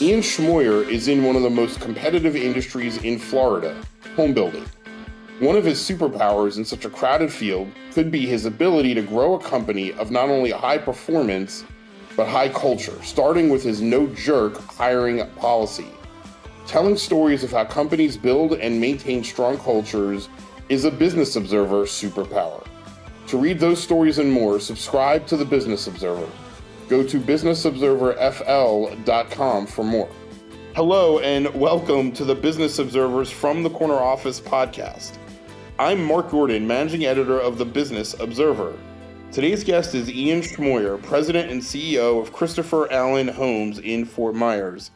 Ian Schmoyer is in one of the most competitive industries in Florida, homebuilding. One of his superpowers in such a crowded field could be his ability to grow a company of not only high performance, but high culture, starting with his no-jerk hiring policy. Telling stories of how companies build and maintain strong cultures is a Business Observer superpower. To read those stories and more, subscribe to the Business Observer. Go to businessobserverfl.com for more. Hello and welcome to the Business Observer's From the Corner Office podcast. I'm Mark Gordon, managing editor of the Business Observer. Today's guest is Ian Schmoyer, president and CEO of Christopher Allen Homes in Fort Myers.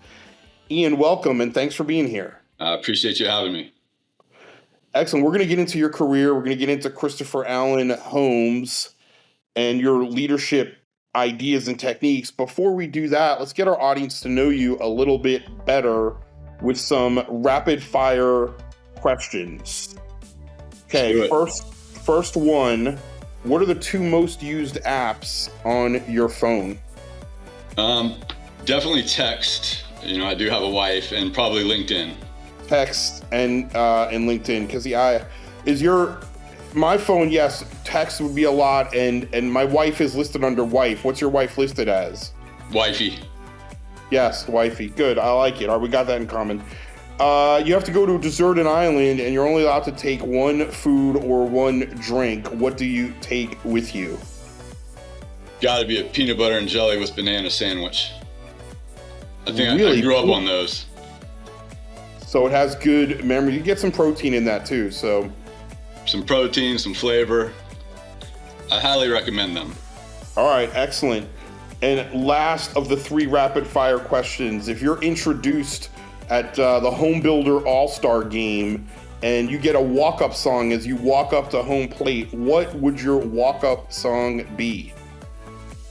Ian, welcome and thanks for being here. I appreciate you having me. Excellent. We're going to get into your career. We're going to get into Christopher Allen Homes and your leadership ideas and techniques. Before we do that, let's get our audience to know you a little bit better with some rapid fire questions. Okay, first one. What are the two most used apps on your phone? Definitely text. I do have a wife, and probably LinkedIn. Text and LinkedIn, because my phone, yes, text would be a lot, and my wife is listed under wife. What's your wife listed as? Wifey. Yes, wifey. Good, I like it. All right, we got that in common. You have to go to a deserted island, and you're only allowed to take one food or one drink. What do you take with you? Got to be a peanut butter and jelly with banana sandwich. I think really? I grew up on those. So it has good memory. You get some protein in that too, so... Some protein, some flavor. I highly recommend them. All right, excellent. And last of the three rapid fire questions, if you're introduced at the Home Builder All-Star game and you get a walk-up song as you walk up to home plate, what would your walk-up song be?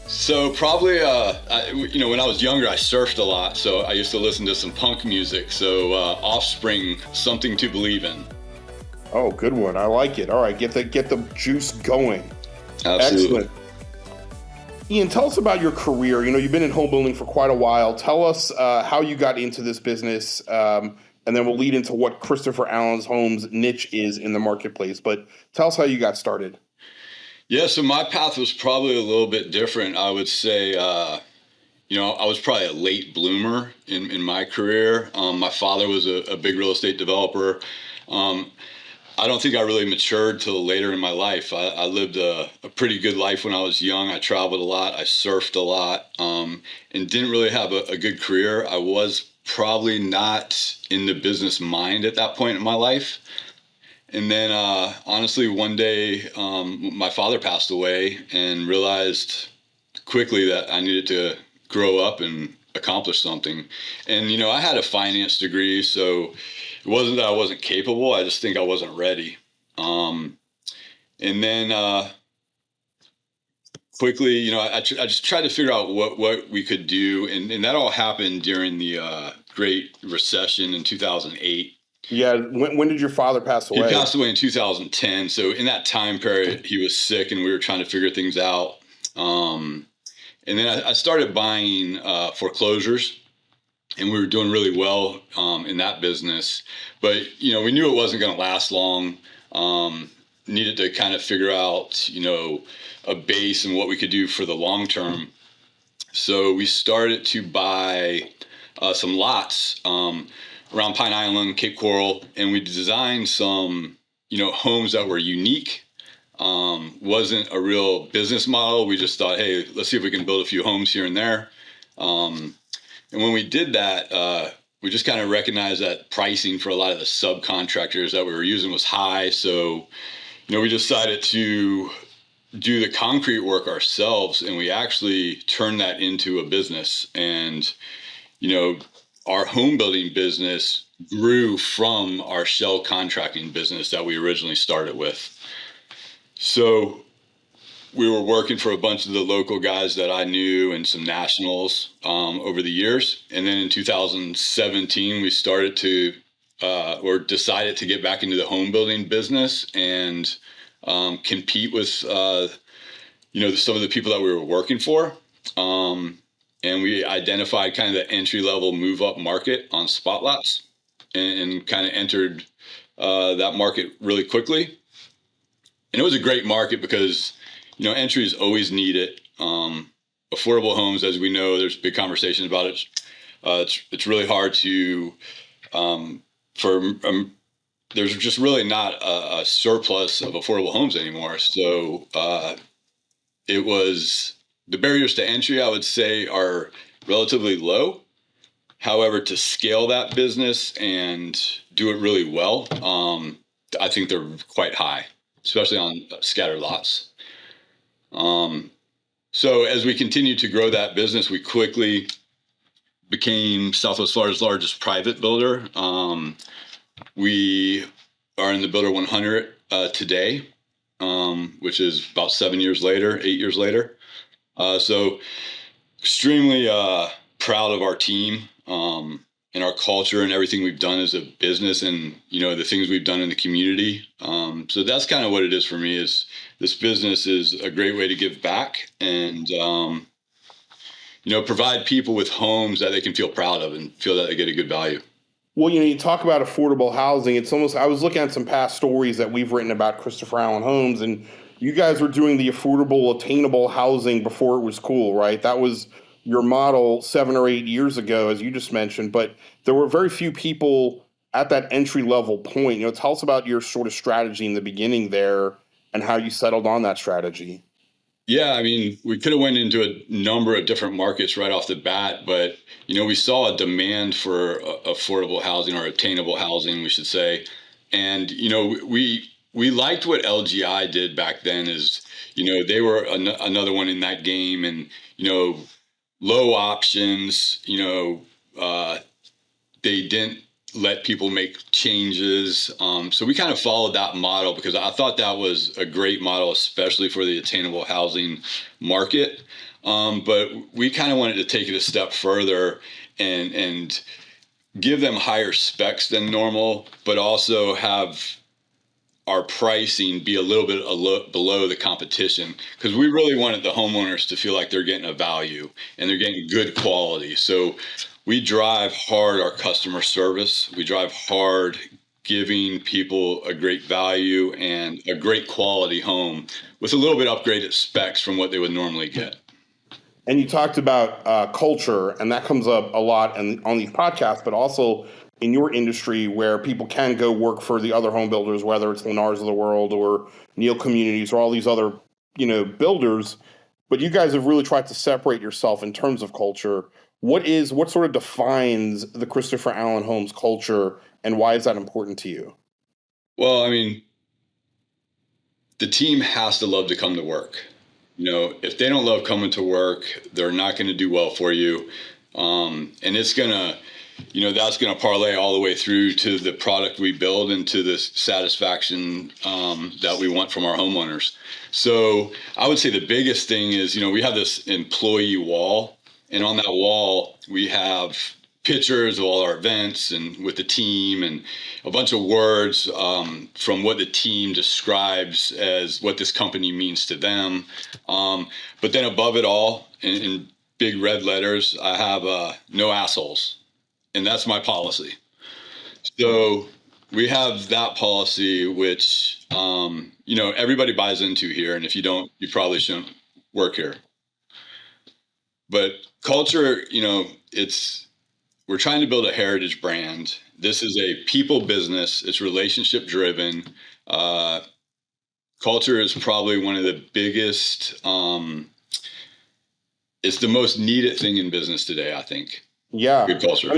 So probably, when I was younger, I surfed a lot, so I used to listen to some punk music. So Offspring, Something to Believe in. Oh, good one. I like it. All right, get the juice going. Absolutely. Excellent. Ian, tell us about your career. You've been in home building for quite a while. Tell us how you got into this business, and then we'll lead into what Christopher Allen Homes' niche is in the marketplace. But tell us how you got started. Yeah, so my path was probably a little bit different. I would say, I was probably a late bloomer in my career. My father was a big real estate developer. I don't think I really matured till later in my life. I lived a pretty good life when I was young. I traveled a lot. I surfed a lot, and didn't really have a good career. I was probably not in the business mind at that point in my life. And then, honestly, one day, my father passed away and realized quickly that I needed to grow up and accomplish something. And, I had a finance degree, so it wasn't that I wasn't capable. I just think I wasn't ready. And then quickly, I just tried to figure out what we could do. And that all happened during the Great Recession in 2008. Yeah. When did your father pass away? He passed away in 2010. So in that time period, he was sick and we were trying to figure things out. And then I started buying foreclosures. And we were doing really well in that business. But, we knew it wasn't going to last long. Needed to kind of figure out, a base and what we could do for the long term. So we started to buy some lots around Pine Island, Cape Coral, and we designed some, homes that were unique. Wasn't a real business model. We just thought, hey, let's see if we can build a few homes here and there. And when we did that, we just kind of recognized that pricing for a lot of the subcontractors that we were using was high. So, we decided to do the concrete work ourselves, and we actually turned that into a business. And, our home building business grew from our shell contracting business that we originally started with. So we were working for a bunch of the local guys that I knew and some nationals over the years. And then in 2017, we started to decided to get back into the home building business and compete with, some of the people that we were working for. and we identified kind of the entry level move up market on spot lots, and kind of entered that market really quickly. And it was a great market because, entry is always needed. Affordable homes, as we know, there's big conversations about it. It's really hard to, there's just really not a surplus of affordable homes anymore. So the barriers to entry, I would say, are relatively low. However, to scale that business and do it really well, I think they're quite high, especially on scattered lots. So as we continued to grow that business, we quickly became Southwest Florida's largest private builder. We are in the Builder 100 today, which is about 8 years later. So extremely proud of our team and our culture and everything we've done as a business, and the things we've done in the community. So that's kind of what it is for me. Is this business is a great way to give back and provide people with homes that they can feel proud of and feel that they get a good value. Well, you talk about affordable housing. It's almost, I was looking at some past stories that we've written about Christopher Allen Homes, and you guys were doing the affordable, attainable housing before it was cool, right? That was your model 7 or 8 years ago, as you just mentioned, but there were very few people at that entry level point. Tell us about your sort of strategy in the beginning there and how you settled on that strategy. Yeah, I mean, we could have went into a number of different markets right off the bat, but we saw a demand for affordable housing, or attainable housing, we should say. And we liked what LGI did back then. Is they were another one in that game, and low options. They didn't let people make changes. So we kind of followed that model because I thought that was a great model, especially for the attainable housing market. But we kind of wanted to take it a step further and give them higher specs than normal, but also have our pricing be a little bit below the competition, because we really wanted the homeowners to feel like they're getting a value and they're getting good quality. So we drive hard our customer service. We drive hard giving people a great value and a great quality home with a little bit upgraded specs from what they would normally get. And you talked about culture, and that comes up a lot on these podcasts, but also in your industry where people can go work for the other home builders, whether it's Lennars of the world or Neal Communities or all these other, builders. But you guys have really tried to separate yourself in terms of culture. What sort of defines the Christopher Allen Homes culture, and why is that important to you? Well, I mean, the team has to love to come to work. If they don't love coming to work, they're not going to do well for you. And it's going to, that's going to parlay all the way through to the product we build and to the satisfaction that we want from our homeowners. So I would say the biggest thing is, we have this employee wall, and on that wall we have pictures of all our events and with the team, and a bunch of words from what the team describes as what this company means to them. But then above it all, in big red letters, I have no assholes. And that's my policy. So we have that policy, which, everybody buys into here. And if you don't, you probably shouldn't work here. But culture, we're trying to build a heritage brand. This is a people business. It's relationship driven. Culture is probably one of the biggest, it's the most needed thing in business today, I think. Yeah. Good culture.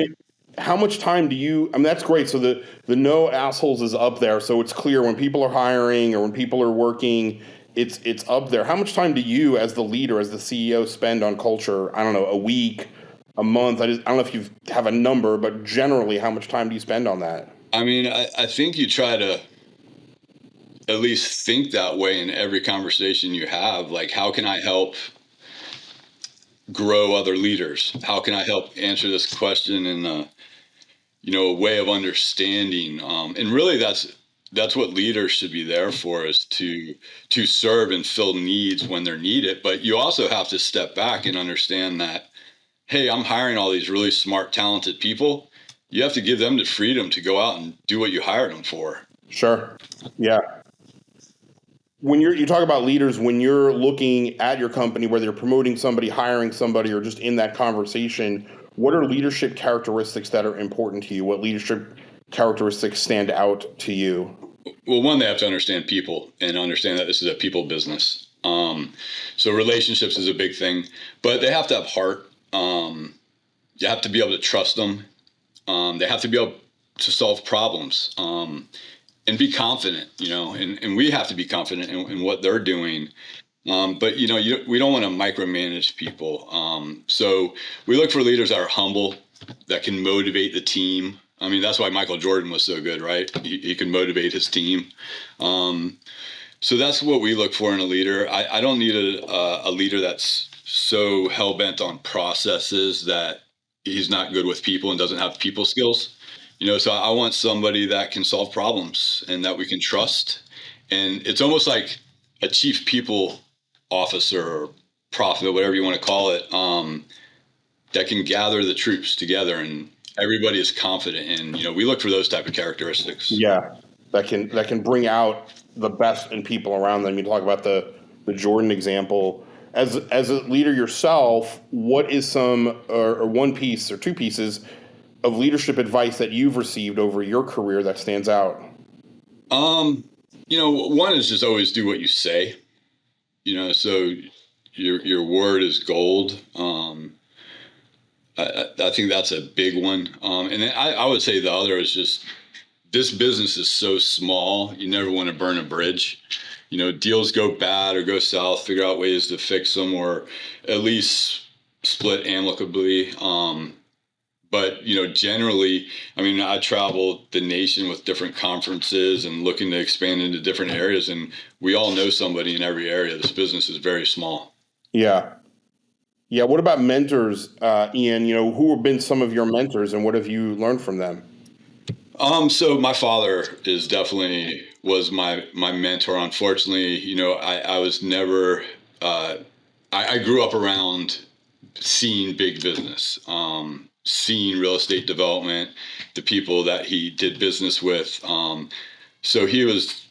How much time do you, that's great. So the no assholes is up there. So it's clear when people are hiring or when people are working, it's up there. How much time do you, as the leader, as the CEO, spend on culture? I don't know, a week, a month? I don't know if you have a number, but generally, how much time do you spend on that? I think you try to at least think that way in every conversation you have. Like, how can I help grow other leaders? How can I help answer this question in a way of understanding? And really, that's what leaders should be there for, is to serve and fill needs when they're needed. But you also have to step back and understand that hey, I'm hiring all these really smart, talented people. You have to give them the freedom to go out and do what you hired them for. Sure. Yeah. When you talk about leaders, when you're looking at your company, whether you're promoting somebody, hiring somebody, or just in that conversation, what are leadership characteristics that are important to you? What leadership characteristics stand out to you? Well, one, they have to understand people and understand that this is a people business. So relationships is a big thing, but they have to have heart. You have to be able to trust them. They have to be able to solve problems, and be confident, and we have to be confident in what they're doing. But we don't want to micromanage people. So we look for leaders that are humble, that can motivate the team. I mean, that's why Michael Jordan was so good, right? He can motivate his team. So that's what we look for in a leader. I don't need a leader that's so hell bent on processes that he's not good with people and doesn't have people skills. So I want somebody that can solve problems and that we can trust. And it's almost like a chief people officer or prophet, whatever you want to call it, that can gather the troops together and everybody is confident. And, we look for those type of characteristics. Yeah, that can bring out the best in people around them. You talk about the Jordan example. As a leader yourself, what is some or one piece or two pieces of leadership advice that you've received over your career that stands out? One is just always do what you say. So your word is gold. I think that's a big one. And then I would say the other is just, this business is so small, you never want to burn a bridge. Deals go bad or go south, figure out ways to fix them or at least split amicably. But, generally, I mean, I travel the nation with different conferences and looking to expand into different areas. And we all know somebody in every area. This business is very small. Yeah. Yeah. What about mentors, Ian? Who have been some of your mentors and what have you learned from them? So my father was my mentor. Unfortunately, I was never, I grew up around seeing big business, seeing real estate development, the people that he did business with. So he was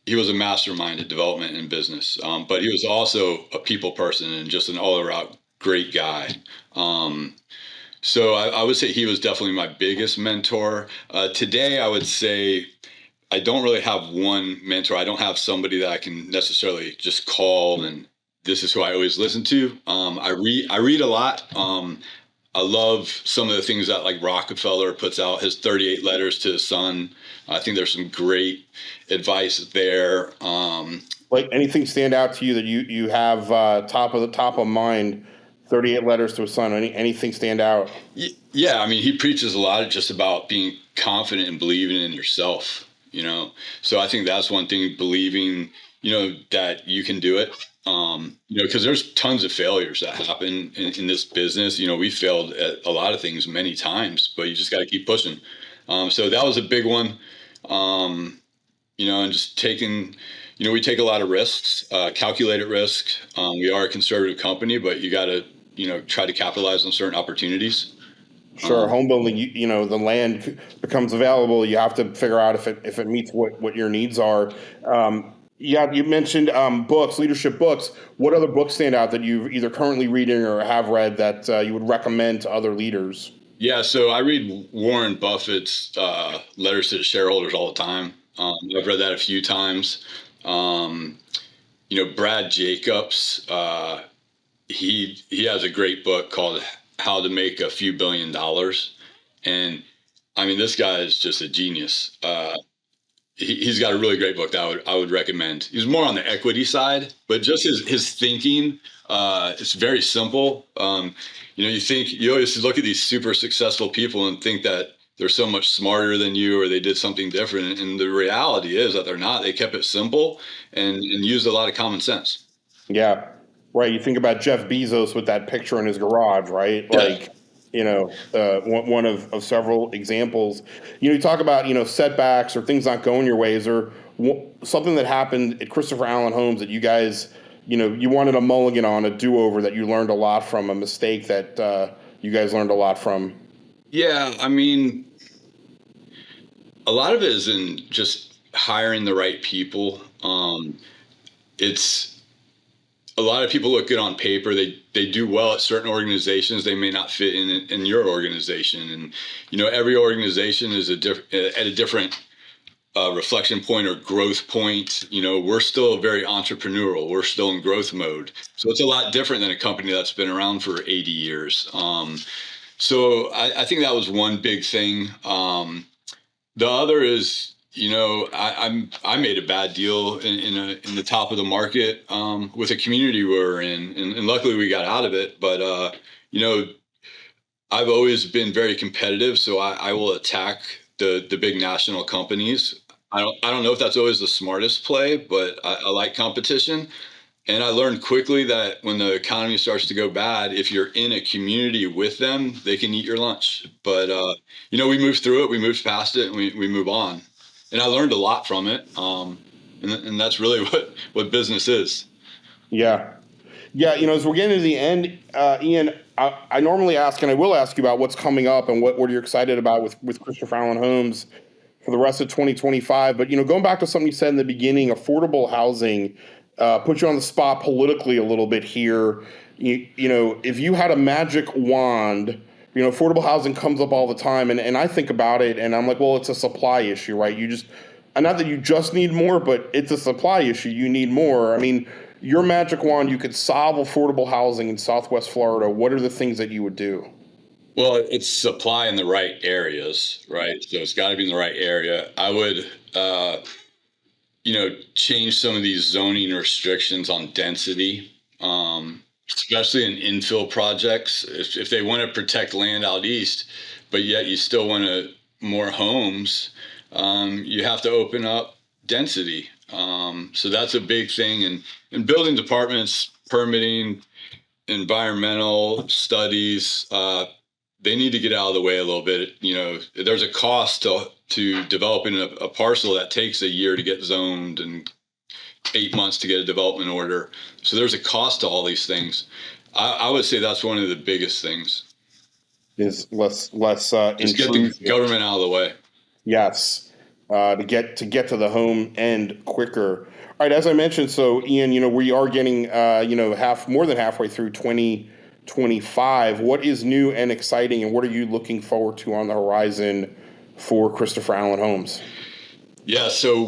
a mastermind at development and business, but he was also a people person and just an all around great guy. So I would say he was definitely my biggest mentor. Today, I would say I don't really have one mentor. I don't have somebody that I can necessarily just call and this is who I always listen to. I read a lot. I love some of the things that like Rockefeller puts out, his 38 letters to his son. I think there's some great advice there. Like anything stand out to you that you have top of mind? 38 letters to a son. Anything stand out? Yeah, I mean, he preaches a lot just about being confident and believing in yourself. So I think that's one thing, believing, that you can do it. Because there's tons of failures that happen in this business. We failed at a lot of things many times, but you just got to keep pushing. So that was a big one. And just taking, we take a lot of risks, calculated risk. We are a conservative company, but you got to, try to capitalize on certain opportunities. Sure, home building. The land becomes available. You have to figure out if it meets what your needs are. Yeah, you mentioned books, leadership books. What other books stand out that you've either currently reading or have read that you would recommend to other leaders? Yeah, so I read Warren Buffett's letters to the shareholders all the time. I've read that a few times. Brad Jacobs, he has a great book called How to Make a Few $1 billion. And I mean, this guy is just a genius. He's got a really great book that I would recommend. He's more on the equity side, but just his thinking, it's very simple. You always look at these super successful people and think that they're so much smarter than you or they did something different. And the reality is that they're not. They kept it simple and used a lot of common sense. Yeah, right. You think about Jeff Bezos with that picture in his garage, right? Yeah. Like, one of several examples. You talk about, setbacks or things not going your way. Is there something that happened at Christopher Allen Homes that you guys, you wanted a mulligan on, a do-over that you learned a lot from, a mistake that you guys learned a lot from? Yeah, I mean, a lot of it is in just hiring the right people. It's a lot of people look good on paper. They do well at certain organizations. They may not fit in your organization, and every organization is at a different reflection point or growth point. We're still very entrepreneurial. We're still in growth mode, so it's a lot different than a company that's been around for 80 years. So I think that was one big thing. The other is, I made a bad deal in the top of the market with a community we were in, and luckily we got out of it. But I've always been very competitive, so I will attack the big national companies. I don't know if that's always the smartest play, but I like competition. And I learned quickly that when the economy starts to go bad, if you're in a community with them, they can eat your lunch. But, we moved through it, we moved past it, and we move on. And I learned a lot from it. And that's really what business is. Yeah. Yeah. As we're getting to the end, Ian, I normally ask, and I will ask you about what's coming up and what you're excited about with Christopher Allen Homes for the rest of 2025. But, going back to something you said in the beginning, affordable housing, put you on the spot politically a little bit here. If you had a magic wand, affordable housing comes up all the time. And I think about it and I'm like, well, it's a supply issue, right? Not that you just need more, but it's a supply issue. You need more. I mean, your magic wand, you could solve affordable housing in Southwest Florida. What are the things that you would do? Well, it's supply in the right areas, right? So it's got to be in the right area. I would, change some of these zoning restrictions on density, especially in infill projects. If they want to protect land out east, but yet you still want more homes, you have to open up density. So that's a big thing. And building departments, permitting, environmental studies, they need to get out of the way a little bit. There's a cost to developing a parcel that takes a year to get zoned and 8 months to get a development order. So there's a cost to all these things. I would say that's one of the biggest things. Is less just get the government out of the way. Yes, to get to the home end quicker. All right, as I mentioned, so Ian, we are getting more than halfway through 2025. What is new and exciting, and what are you looking forward to on the horizon for Christopher Allen Homes? Yeah, so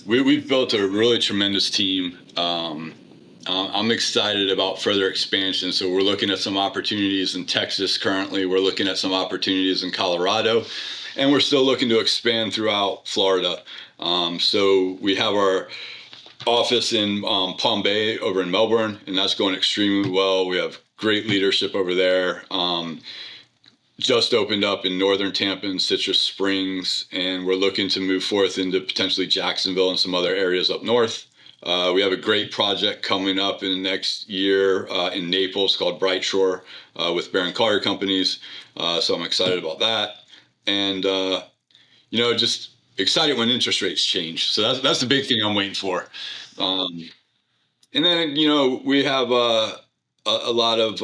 we've built a really tremendous team. I'm excited about further expansion. So we're looking at some opportunities in Texas currently. We're looking at some opportunities in Colorado, and we're still looking to expand throughout Florida. So we have our office in Palm Bay over in Melbourne, and that's going extremely well. We have great leadership over there. Just opened up in northern Tampa and Citrus Springs, and we're looking to move forth into potentially Jacksonville and some other areas up north. We have a great project coming up in the next year in Naples called Bright Shore with Barron Collier Companies. So I'm excited about that. And, just excited when interest rates change. So that's the big thing I'm waiting for. And then, we have a lot of,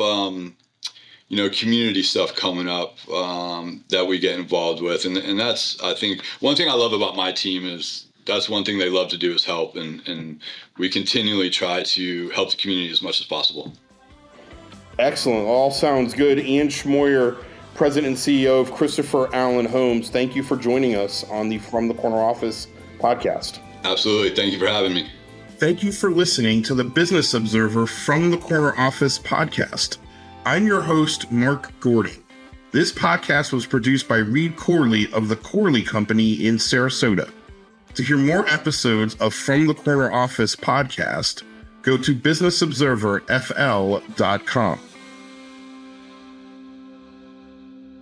community stuff coming up that we get involved with. And that's, I think, one thing I love about my team is that's one thing they love to do is help. And we continually try to help the community as much as possible. Excellent. All sounds good. Ian Schmoyer, President and CEO of Christopher Allen Homes. Thank you for joining us on the From the Corner Office podcast. Absolutely. Thank you for having me. Thank you for listening to the Business Observer From the Corner Office podcast. I'm your host, Mark Gordon. This podcast was produced by Reed Corley of the Corley Company in Sarasota. To hear more episodes of From the Corner Office podcast, go to businessobserverfl.com.